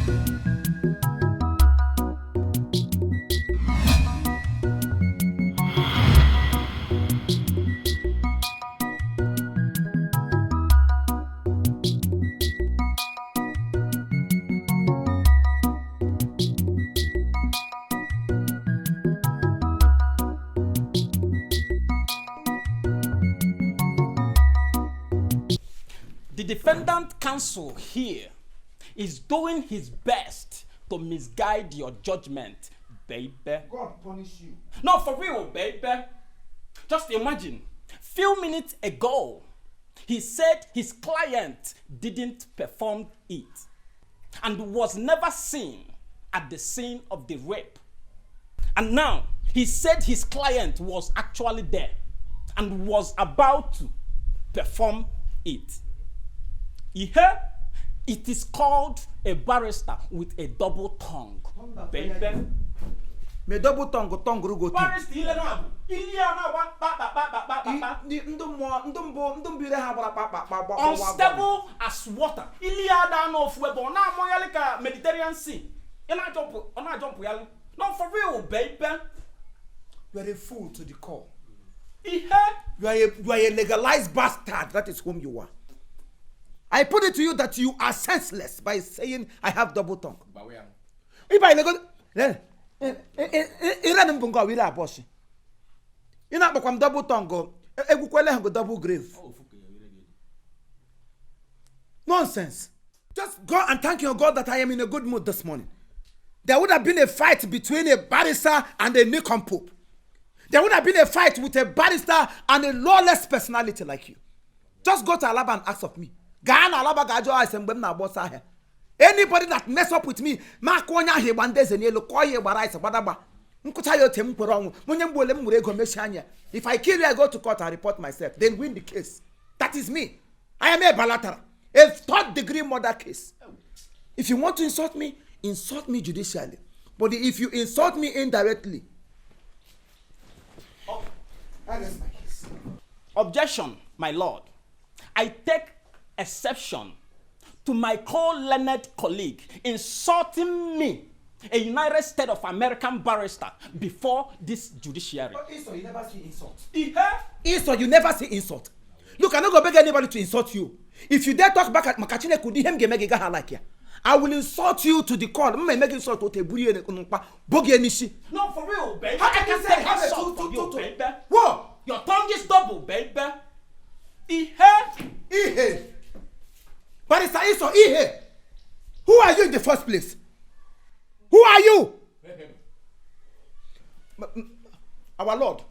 The defendant counsel here is doing his best to misguide your judgment, baby. God punish you. No, for real, baby. Just imagine, few minutes ago, he said his client didn't perform it and was never seen at the scene of the rape. And now, he said his client was actually there and was about to perform it. Here, it is called a barrister with a double tongue, baby. Me double tongue go Barrister, unstable as water. Mediterranean Sea. No, for real, baby. You are a fool to the core. You are a legalized bastard. That is whom you are. I put it to you that you are senseless by saying I have double tongue. If I nego, you know, become double tongue go. Go double grave. Nonsense. Just go and thank your God that I am in a good mood this morning. There would have been a fight between a barrister and a nincompoop. There would have been a fight with a barrister and a lawless personality like you. Just go to Alaba and ask of me. Anybody that mess up with me, if I kill you, I go to court and report myself, then win the case. That is me. I am a bilateral, a third-degree murder case. If you want to insult me judicially. But if you insult me indirectly, that is my case. Objection, my lord. I take exception to my co-learned colleague insulting me, a United States of American barrister, before this judiciary. But Esau, you never see insult. Esau, you never see insult. Look, I'm not going to beg anybody to insult you. If you dare talk back at Makachine Kudi, I will insult you to the court. I'm make insult to Teburi and Bogi Nishi. No, for real, baby. How can you say insult for you, baby? What? Your tongue is double, baby. Barrister Esau, who are you in the first place? Who are you? Our Lord.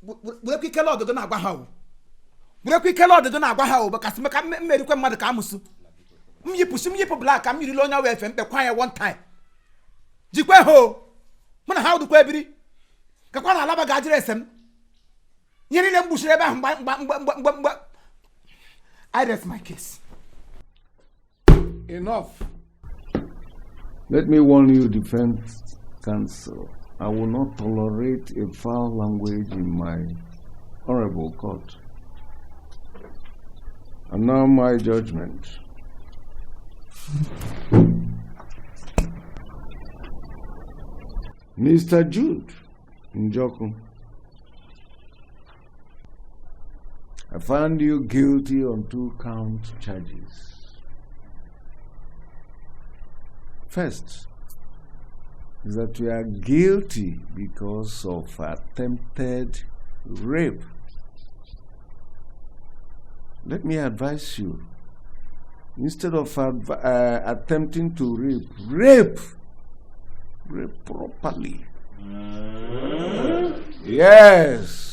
We quick Lord the gonna how. We quick Lord the gonna how because me require mother kamusu. Me push me black am you lonya we FM be quiet one time. Jikwe ho. Mana how do kwebiri? Ka kwa na alaba gajire sem. Yeni na mbushire ba I rest my case. Enough. Let me warn you, defense counsel. I will not tolerate a foul language in my honorable court. And now my judgment. Mr. Jude Njoku, I found you guilty on 2-count charges. First, is that you are guilty because of attempted rape. Let me advise you, instead of attempting to rape properly. Yes.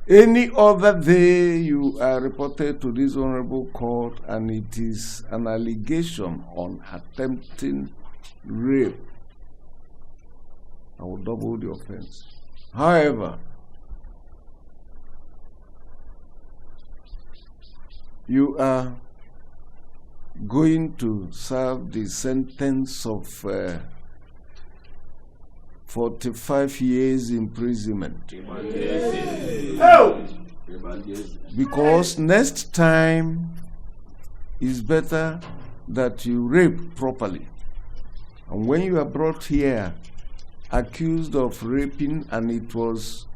Any other day you are reported to this honorable court and it is an allegation on attempting rape, I will double the offense. However, you are going to serve the sentence of 45 years imprisonment. Because next time it's better that you rape properly. And when you are brought here accused of raping and it was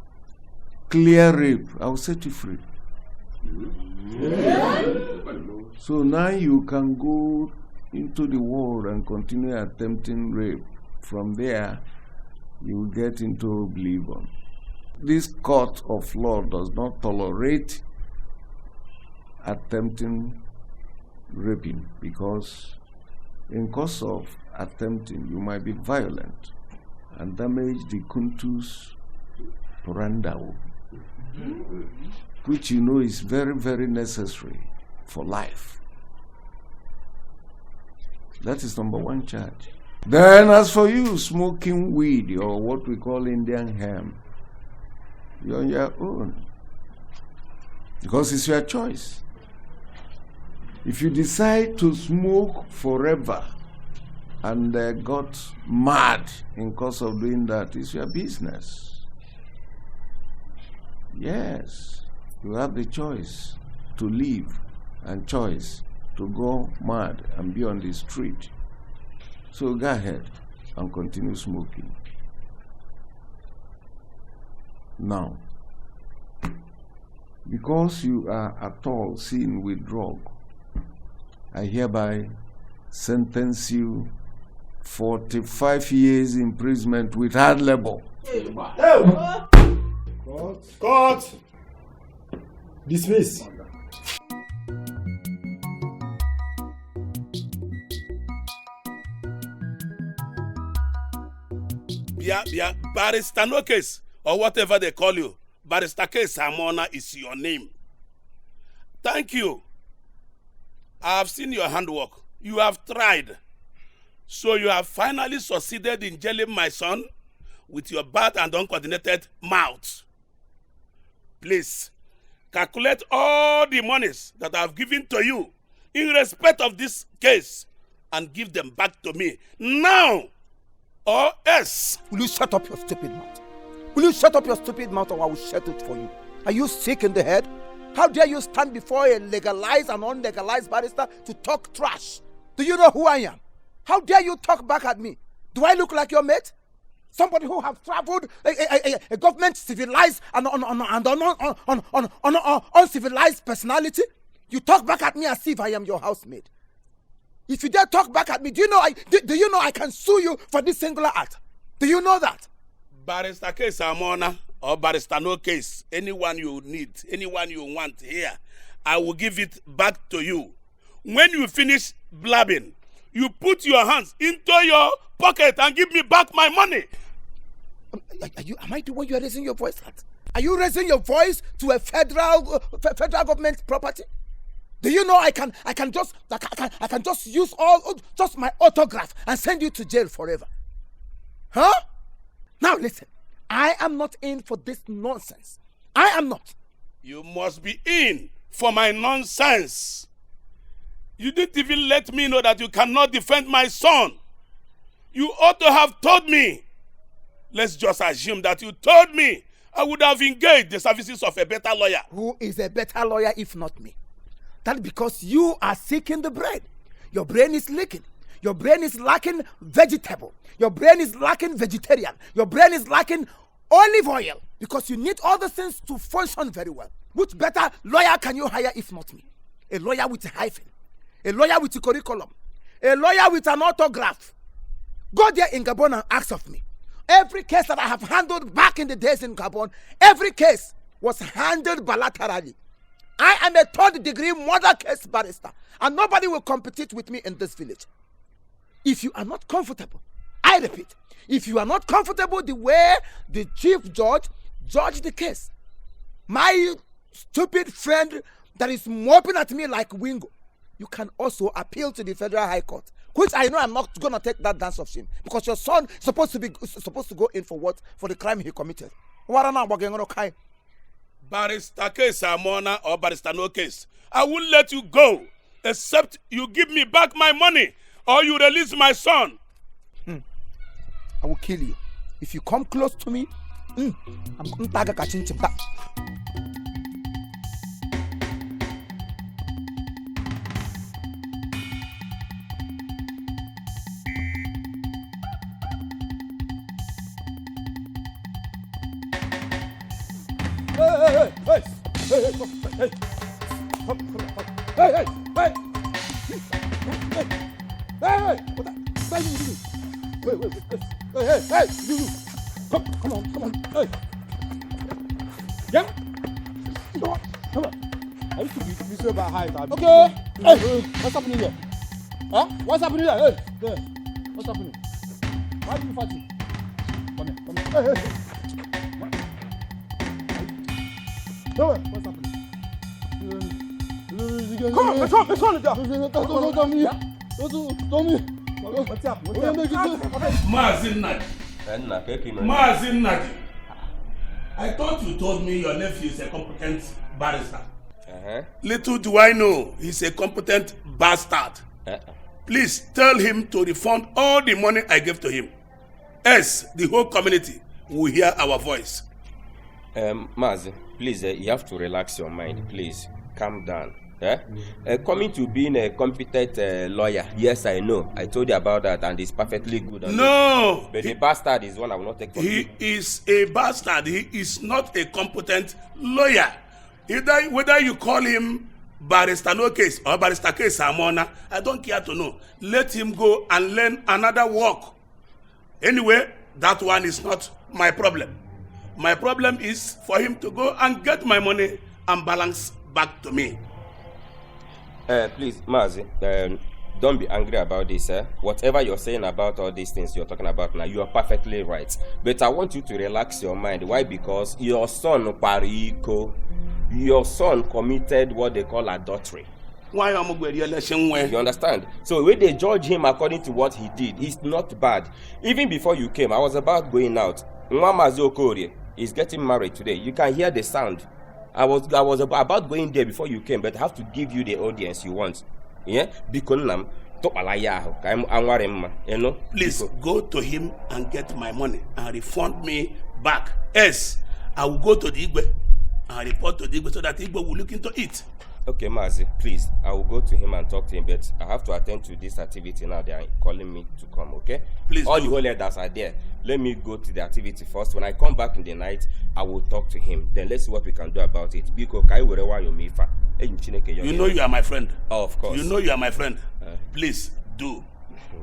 clear rape, I'll set you free. So now you can go into the world and continue attempting rape. From there, you will get into oblivion. This court of law does not tolerate attempting raping, because in course of attempting, you might be violent and damage the kuntus purandao, which you know is very, very necessary for life. That is number one charge. Then as for you smoking weed, or what we call Indian hemp, you're on your own, because it's your choice. If you decide to smoke forever and got mad in course of doing that, it's your business. Yes, you have the choice to live and choice to go mad and be on the street. So go ahead and continue smoking. Now, because you are at all seen with drug, I hereby sentence you 45 years imprisonment with hard labor. Court! Dismiss. Yeah, barrister no case, or whatever they call you. Barrister case Amona is your name. Thank you. I have seen your handwork. You have tried. So you have finally succeeded in jailing my son with your bad and uncoordinated mouth. Please, calculate all the monies that I have given to you in respect of this case and give them back to me now, or else. Will you shut up your stupid mouth? Will you shut up your stupid mouth, or I will shut it for you? Are you sick in the head? How dare you stand before a legalized and unlegalized barrister to talk trash? Do you know who I am? How dare you talk back at me? Do I look like your mate? Somebody who have traveled, a government civilized and uncivilized personality? You talk back at me as if I am your housemaid. If you dare talk back at me, do you know I can sue you for this singular act? Do you know that? Barrister case Amona or barrister no case, anyone you need, anyone you want here, I will give it back to you. When you finish blabbing, you put your hands into your pocket and give me back my money. Am I the one you are raising your voice at? Are you raising your voice to a federal government property? Do you know I can just use just my autograph and send you to jail forever? Huh? Now listen, I am not in for this nonsense. I am not. You must be in for my nonsense. You didn't even let me know that you cannot defend my son. You ought to have told me. Let's just assume that you told me. I would have engaged the services of a better lawyer. Who is a better lawyer if not me? That's because you are seeking the bread. Your brain is leaking. Your brain is lacking vegetable. Your brain is lacking vegetarian. Your brain is lacking olive oil. Because you need all the things to function very well. Which better lawyer can you hire if not me? A lawyer with a hyphen. A lawyer with a curriculum. A lawyer with an autograph. Go there in Gabon and ask of me. Every case that I have handled back in the days in Gabon, every case was handled bilaterally. I am a third-degree murder case barrister, and nobody will compete with me in this village. If you are not comfortable, I repeat, if you are not comfortable the way the chief judge judged the case, my stupid friend that is moping at me like Wingo, you can also appeal to the Federal High Court, which I know I'm not going to take that dance of shame, because your son is supposed to go in for what? For the crime he committed. Barrister case Amona or barrister no case, I won't let you go except you give me back my money or you release my son. I will kill you. If you come close to me, I'm going to catching you. Come on. Hey. Yeah. Come on. I used to be so bad high. Okay. Hey. What's happening here? Huh? What's happening here? Hey. There. What's happening? Why are you fighting? Come here. Hey. What? What's happening? Come on. Let's run it down. What's up? Mazin Nadi. I thought you told me your nephew is a competent barrister. Little do I know, he's a competent bastard. Please tell him to refund all the money I gave to him. Else, the whole community will hear our voice. Mazi, please, you have to relax your mind. Please, calm down. Coming to being a competent lawyer, yes, I know. I told you about that, and it's perfectly good. No! But the bastard is one I will not take from you. He is a bastard. He is not a competent lawyer. Whether you call him barrister no case or barrister case Amona, I don't care to know. Let him go and learn another work. Anyway, that one is not my problem. My problem is for him to go and get my money and balance back to me. Please, Mazi, don't be angry about this. Whatever you're saying about all these things you're talking about now, you are perfectly right. But I want you to relax your mind. Why? Because your son, Pariko, your son committed what they call adultery. Why am I You understand? So when they judge him according to what he did, it's not bad. Even before you came, I was about going out. Nwamazi Okorie is getting married today. You can hear the sound. I was about going there before you came, but I have to give you the audience you want. Yeah? Because please go to him and get my money and refund me back. Yes, I will go to the Igbo and report to the Igbo so that Igbo will look into it. Okay, Mazi, please. I will go to him and talk to him, but I have to attend to this activity now. They are calling me to come, okay? Please all the whole leaders are there. Let me go to the activity first. When I come back in the night, I will talk to him. Then let's see what we can do about it. Because you know you are my friend. Oh, of course. You know you are my friend. Please do.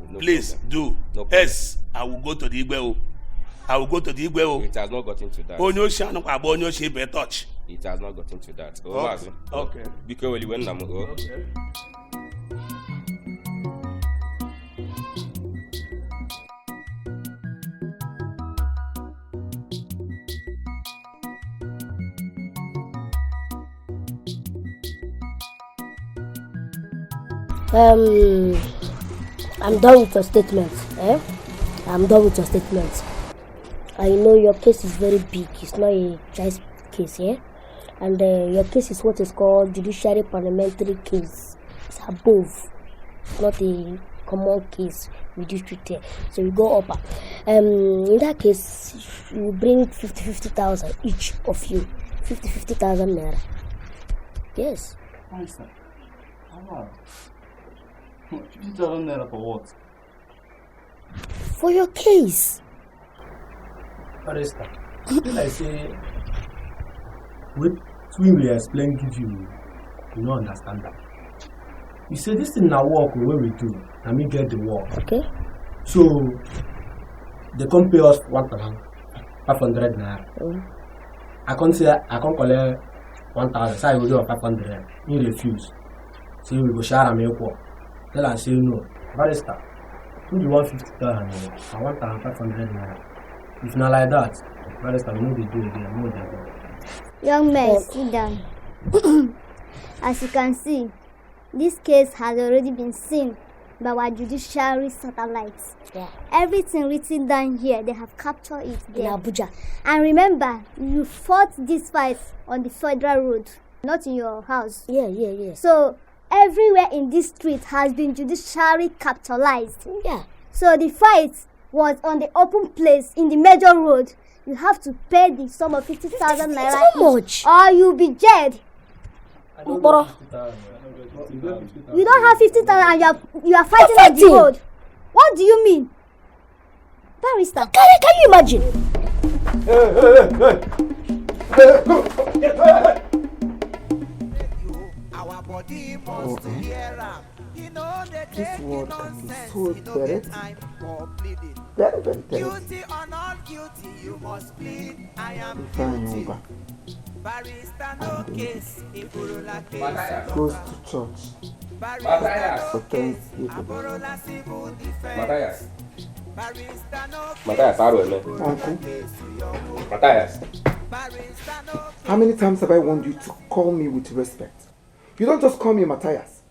No Please problem. do. No yes, I will go to the Igbo. I will go to the Igbo. It has not gotten to that. Touch. It has not gotten to that. Okay. Because when I'm okay. I'm done with your statement. I'm done with your statement. I know your case is very big. It's not a choice case, yeah? And your case is what is called judiciary parliamentary case. It's above, not a common case we do treat here. So you go up. In that case, you bring 50,000 each of you. 50,000 naira. Yes. Nice. Wow. 50,000 naira for what? For your case. Barrister, did I say, when we explain to you, you don't understand that. You say this thing now work when we do, and we get the work. Okay. So, they come pay us 1,500 naira. I can't collect 1,000, so I will do 500. You refuse. So we go share and make work. Tell and say no. Barrister, who do you want 50,000? I want 1,500 naira. If not like that, barrister, we know they do again. No, they do. Young men, sit down. As you can see, this case has already been seen by our judiciary satellites. Yeah. Everything written down here, they have captured it there. In Abuja. And remember, you fought this fight on the federal road, not in your house. Yeah. So, everywhere in this street has been judiciary capitalized. Yeah. So, the fight was on the open place in the major road. You have to pay the sum of 50,000 naira. How much? Or you'll be jailed. You don't have 50,000 and you are fighting on the road. What do you mean? Barrister. Can you imagine? This word can be so dirty. Very, very dirty. Guilty or not guilty, you must plead. I am Fine, guilty. Yoga. Barrister, no case. Iborola Matthias. Goes to church. Matthias. Attends people. Aborola civil defense. Matthias. Barrister, no Matthias, how are you? Uncle, Matthias. barrister, no how many times have I warned you to call me with respect? You don't just call me Matthias.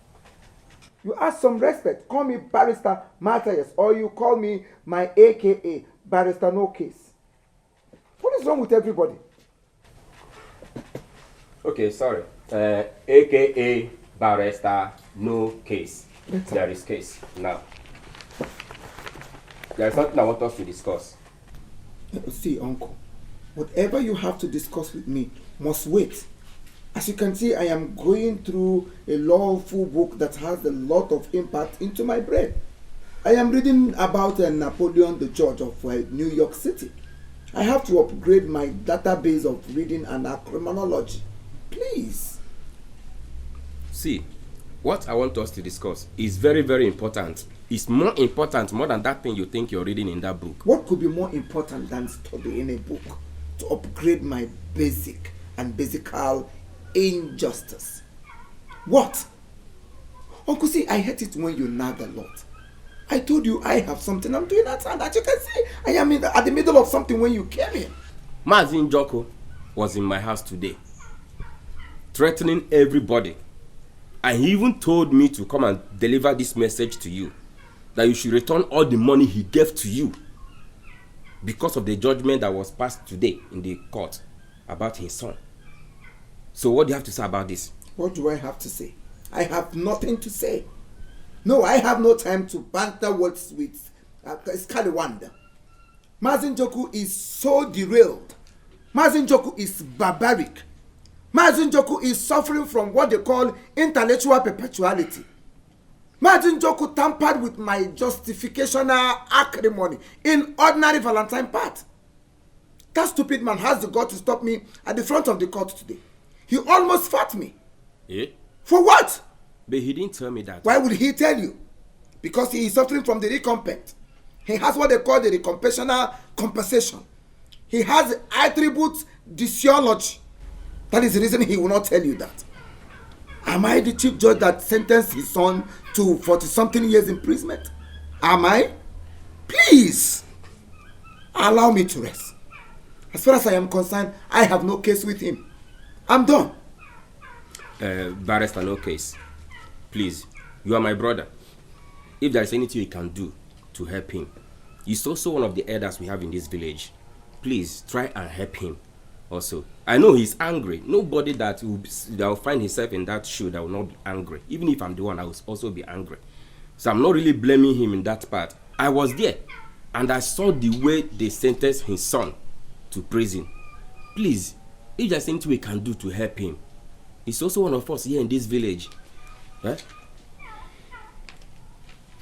You ask some respect. Call me Barrister Matthias, or you call me my AKA Barrister No Case. What is wrong with everybody? Okay, sorry. AKA Barrister No Case. There is case now. There is something I want us to discuss. See, Uncle, whatever you have to discuss with me must wait. As you can see, I am going through a lawful book that has a lot of impact into my brain. I am reading about Napoleon the Judge of New York City. I have to upgrade my database of reading and criminology. Please. See, what I want us to discuss is very, very important. It's more important more than that thing you think you're reading in that book. What could be more important than studying a book to upgrade my basic and basical injustice? What? Uncle, see, I hate it when you nag a lot. I told you I have something I'm doing at hand. As you can see, I am at the middle of something when you came in. Mazin Joko was in my house today, threatening everybody. And he even told me to come and deliver this message to you, that you should return all the money he gave to you because of the judgment that was passed today in the court about his son. So what do you have to say about this? What do I have to say? I have nothing to say. No, I have no time to banter words with Escalating. Mazin Joku is so derailed. Mazin Joku is barbaric. Mazin Joku is suffering from what they call intellectual perpetuality. Mazin Joku tampered with my justificational acrimony in ordinary Valentine part. That stupid man has the guts to stop me at the front of the court today. He almost fought me. Eh? For what? But he didn't tell me that. Why would he tell you? Because he is suffering from the recompense. He has what they call the recompensational compensation. He has attribute disiology. That is the reason he will not tell you that. Am I the chief judge that sentenced his son to 40-something years imprisonment? Am I? Please, allow me to rest. As far as I am concerned, I have no case with him. I'm done. Barrister, no case. Please, you are my brother. If there is anything you can do to help him, he's also one of the elders we have in this village. Please, try and help him also. I know he's angry. Nobody that will find himself in that shoe that will not be angry. Even if I'm the one, I will also be angry. So I'm not really blaming him in that part. I was there, and I saw the way they sentenced his son to prison. Please, if there's anything we can do to help him, he's also one of us here in this village. Eh?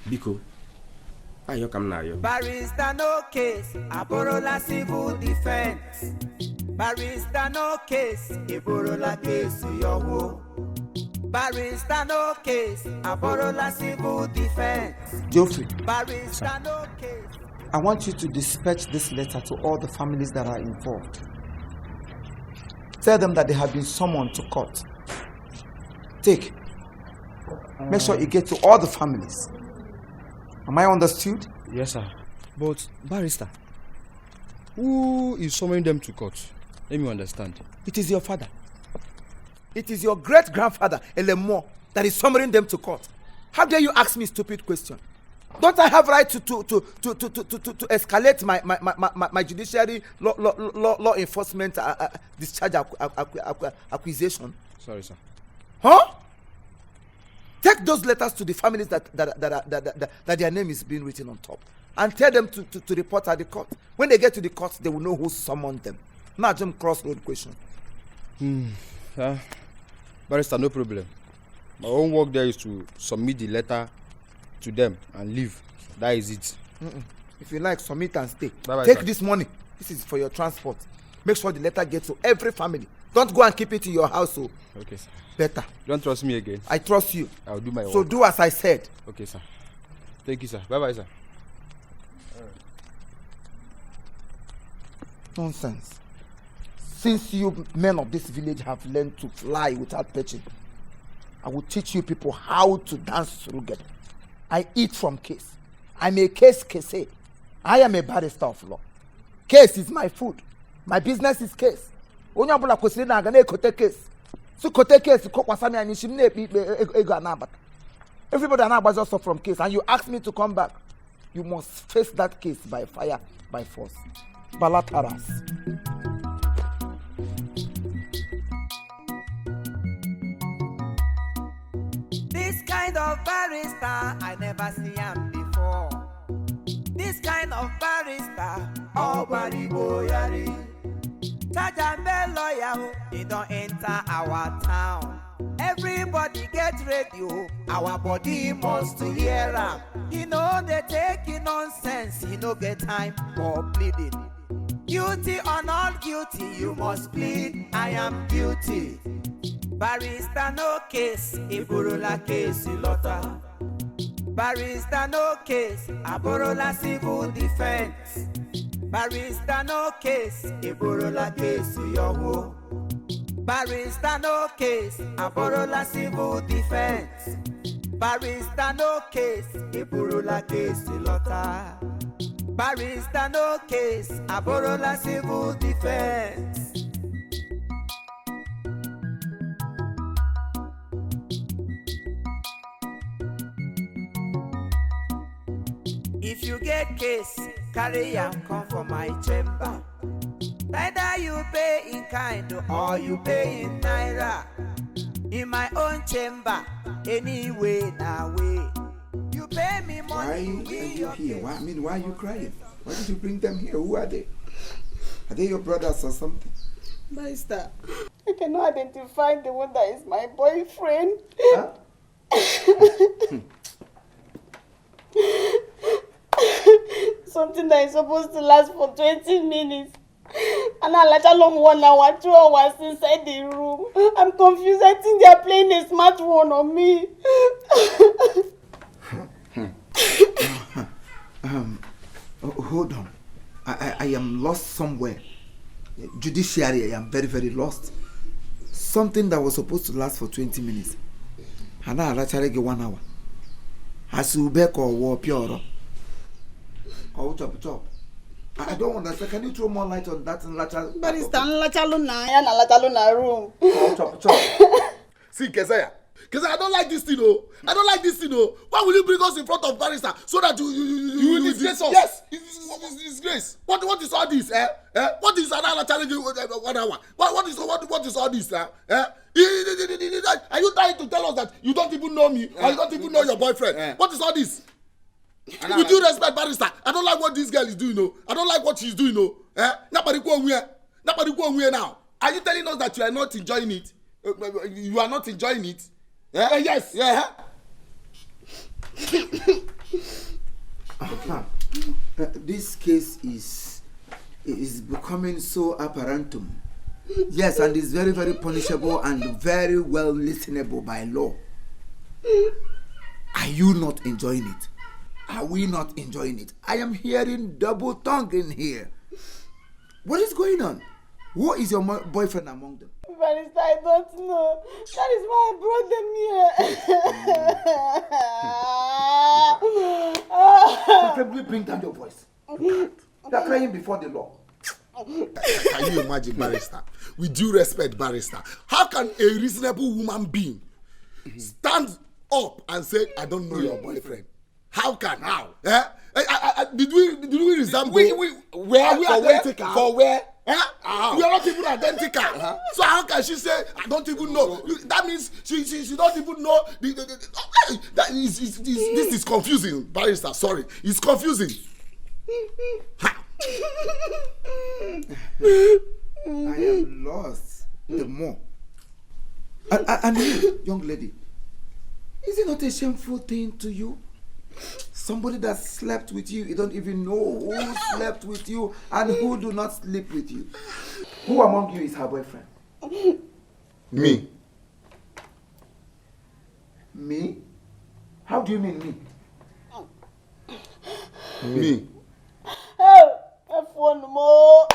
Biko, how you come now? barrister, no case. Aborola civil defense. Barrister, no case. Iborola case, yowo. Barrister, no case. Aborola civil defense. Geoffrey, Barrister, no case. I want you to dispatch this letter to all the families that are involved. Tell them that they have been summoned to court. Take. Make sure you get to all the families. Am I understood? Yes, sir. But, barrister, who is summoning them to court? Let me understand. It is your father. It is your great-grandfather, Elemo, that is summoning them to court. How dare you ask me a stupid question? Don't I have right to escalate my judiciary law enforcement discharge accusation? Sorry, sir. Huh? Take those letters to the families that their name is being written on top, and tell them to report at the court. When they get to the court, they will know who summoned them. Not just crossroad question. Barrister, no problem. My own work there is to submit the letter to them and leave. That is it. If you like, submit and stay. Bye-bye, Take sir. this money. This is for your transport. Make sure the letter gets to every family. Don't go and keep it in your house. So. Okay, sir. Better. You don't trust me again? I trust you. I'll do my work. So do as I said. Okay, sir. Thank you, sir. Bye-bye, sir. Nonsense. Since you men of this village have learned to fly without perching, I will teach you people how to dance together. I eat from case. I'm a case. I am a barrister of law. Case is my food. My business is case. Onye abula kwesịrị na aga na ekote case. So kote case ko kwasami ani shim na ego anabata. Everybody anagbazi also from case, and you ask me to come back. You must face that case by fire, by force. Balataras. This kind of barrister, I never see him before. This kind of barrister, oh body boyari. Tajambe lawyer, he don't enter our town. Everybody get ready, our body must hear him. He know they take nonsense, he no get time for pleading. Guilty or not guilty, you must plead, I am guilty. Barrister no case, Iborola case ilota. Barrister no case, Aborola civil defense. Barrister no case, Iborola case yowo. Barrister no case, Aborola civil defense. Barrister no case, Iborola case ilota. Barrister no case, Aborola civil defense. If you get case, carry am come for my chamber. Either you pay in kind or you pay in naira. In my own chamber, anyway na way. You pay me money. Why are you here? Why are you crying? Why did you bring them here? Who are they? Are they your brothers or something? Barrister, I cannot identify the one that is my boyfriend. Huh? Something that is supposed to last for 20 minutes. And I let alone 1 hour, 2 hours inside the room. I'm confused. I think they are playing a smart one on me. Hold on. I am lost somewhere. Judiciary, I am very, very lost. Something that was supposed to last for 20 minutes. And I actually get 1 hour. Asubek or war pure. Oh, chop. I don't understand. Can you throw more light on that? Barrister, Lachaluna room. Oh, chop. See, Keziah, I don't like this thing, oh. I don't like this thing, oh. Why will you bring us in front of barrister so that you will disgrace us? Yes, it's disgrace. What is all this, eh? What is another challenge 1 hour? What is all this, eh? Are you trying to tell us that you don't even know me or you don't even know your boyfriend? What is all this? With due respect, barrister, I don't like what this girl is doing, no. I don't like what she's doing, no. Nobody go where now. Are you telling us that you are not enjoying it? You are not enjoying it? Yes. Yeah. This case is becoming so apparentum. Yes, and it's very, very punishable and very well listenable by law. Are you not enjoying it? Are we not enjoying it? I am hearing double tongue in here. What is going on? Who is your boyfriend among them? Barrister, I don't know. That is why I brought them here. Bring down your voice. You are crying before the law. Can you imagine, barrister? With due respect, barrister, how can a reasonable woman being stand up and say, I don't know your boyfriend? How can? Did we resemble? For where? We are not even identical. So how can she say I don't even know? That means she don't even know. This is confusing, barrister. Sorry, it's confusing. I am lost. The more. And you, young lady, is it not a shameful thing to you? Somebody that slept with you don't even know who slept with you and who do not sleep with you. Who among you is her boyfriend? Me. Me? How do you mean me? Me. Oh, F one more.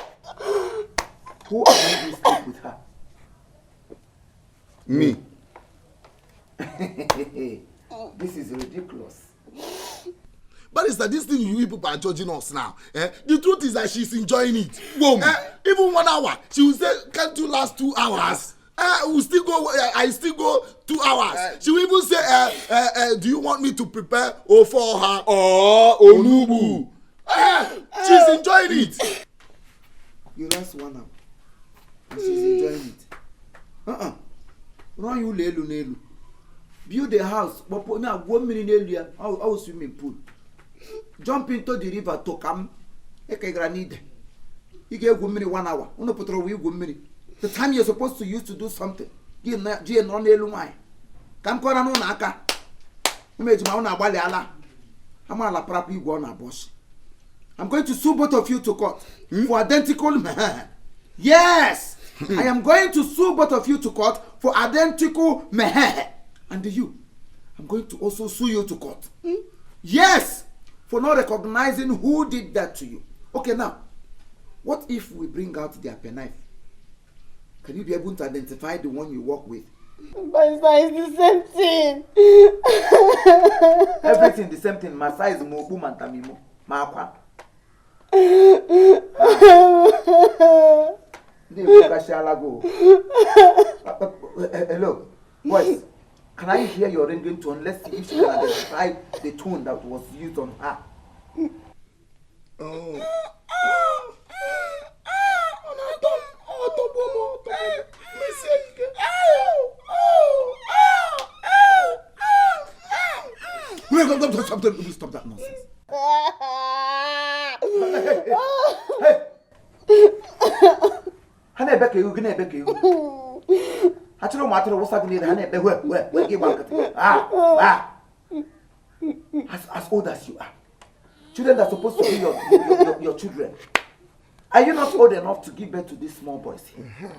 Who among you sleep with her? Me. This is ridiculous. Barrister, this thing you people are judging us now. The truth is that she's enjoying it. Even 1 hour, she will say, "Can't you last 2 hours?" We'll still go. I still go 2 hours. She will even say, "Do you want me to prepare for her or onubu?" She's enjoying it. You last 1 hour. And she's enjoying it. Run you nelu. Build a house. But put me 1 minute earlier. I'll swimming pool. Jump into the river to come. Eke granite. You get 1 minute 1 hour. Uno potro we 1 minute. The time you're supposed to use to do something. Give na no nelu mai. Kam kora no na aka. Umeji ma una gbali ala. Ama ala prapu igwo na boss. I'm going to sue both of you to court for identical. Yes, I am going to sue both of you to court for identical. And you, I'm going to also sue you to court. Yes, for not recognizing who did that to you. Okay, now, what if we bring out their penknife? Can you be able to identify the one you work with? But it's the same thing. Everything the same thing. My size mobu mantamimo. Ma Hello, boys. Can I hear your ringing tone? Let's see if she can identify the tone that was used on her. Stop that nonsense. Hane beke you, gine beke you. Achiro matro wasa gine hane be we give back. As old as you are. Children are supposed to be your children. Are you not old enough to give birth to these small boys here?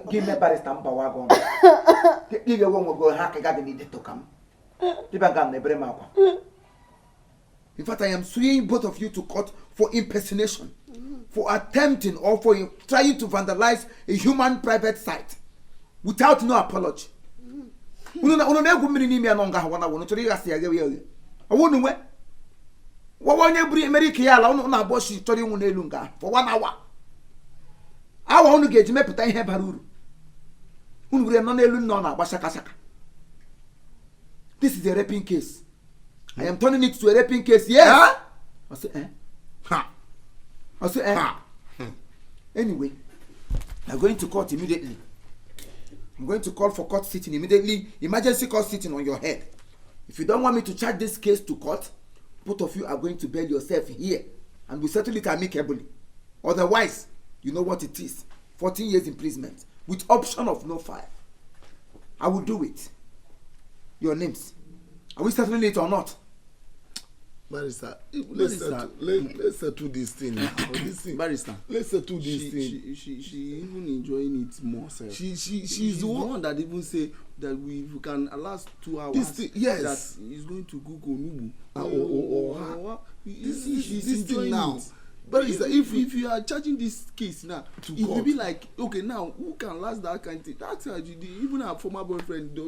Give me barrister Mbawagon. Give your one will go hack again need to come. In fact, I am suing both of you to court for impersonation, for attempting or for trying to vandalize a human private site without no apology. For 1 hour. I want to get me put in baruru. This is a raping case. I am turning it to a raping case. Yes. I say, Anyway, I'm going to court immediately. I'm going to call for court sitting immediately. Emergency court sitting on your head. If you don't want me to charge this case to court, both of you are going to bail yourself here, and we settle it amicably. Otherwise, you know what it is: 14 years imprisonment with option of no file. I will do it. Your names. Are we settling it or not? Barrister, let's settle this thing now. Barrister, let's settle this thing. She even enjoying it more. She's the one that even say that we can last 2 hours. This thing, yes. That is going to Google Nubu. This thing now. It. But if you are charging this case now, it will be like, okay, now who can last that kind of thing? That's even her former boyfriend.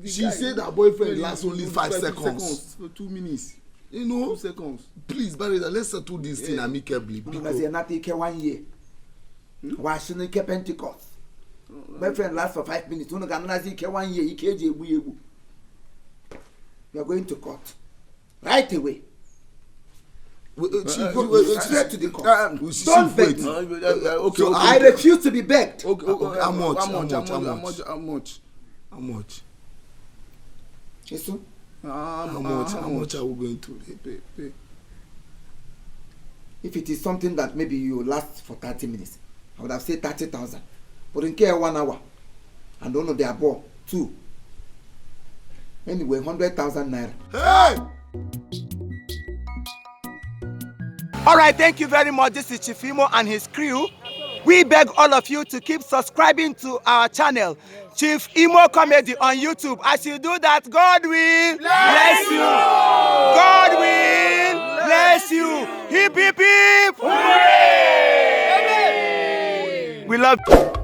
She said her boyfriend lasts only 5 seconds. For 2 minutes. You know, 2 seconds. Please, Barrister, let's settle this thing amicably. Because you're not taking 1 year. Why shouldn't you Pentecost? Boyfriend lasts for 5 minutes. You're not taking 1 year. You are going to court right away. Straight to the court. Don't beg me. Okay, so I refuse to be begged. Okay. How much? Jesus? How much are we going to pay? If it is something that maybe you last for 30 minutes, I would have said 30,000. But in care 1 hour, and don't know they are bought 2. Anyway, 100,000 naira. Hey! All right, thank you very much. This is Chief Imo and his crew. We beg all of you to keep subscribing to our channel, Chief Imo Comedy on YouTube. As you do that, God will bless you. God will bless you. Hip, hip, hip. Hooray! We love you.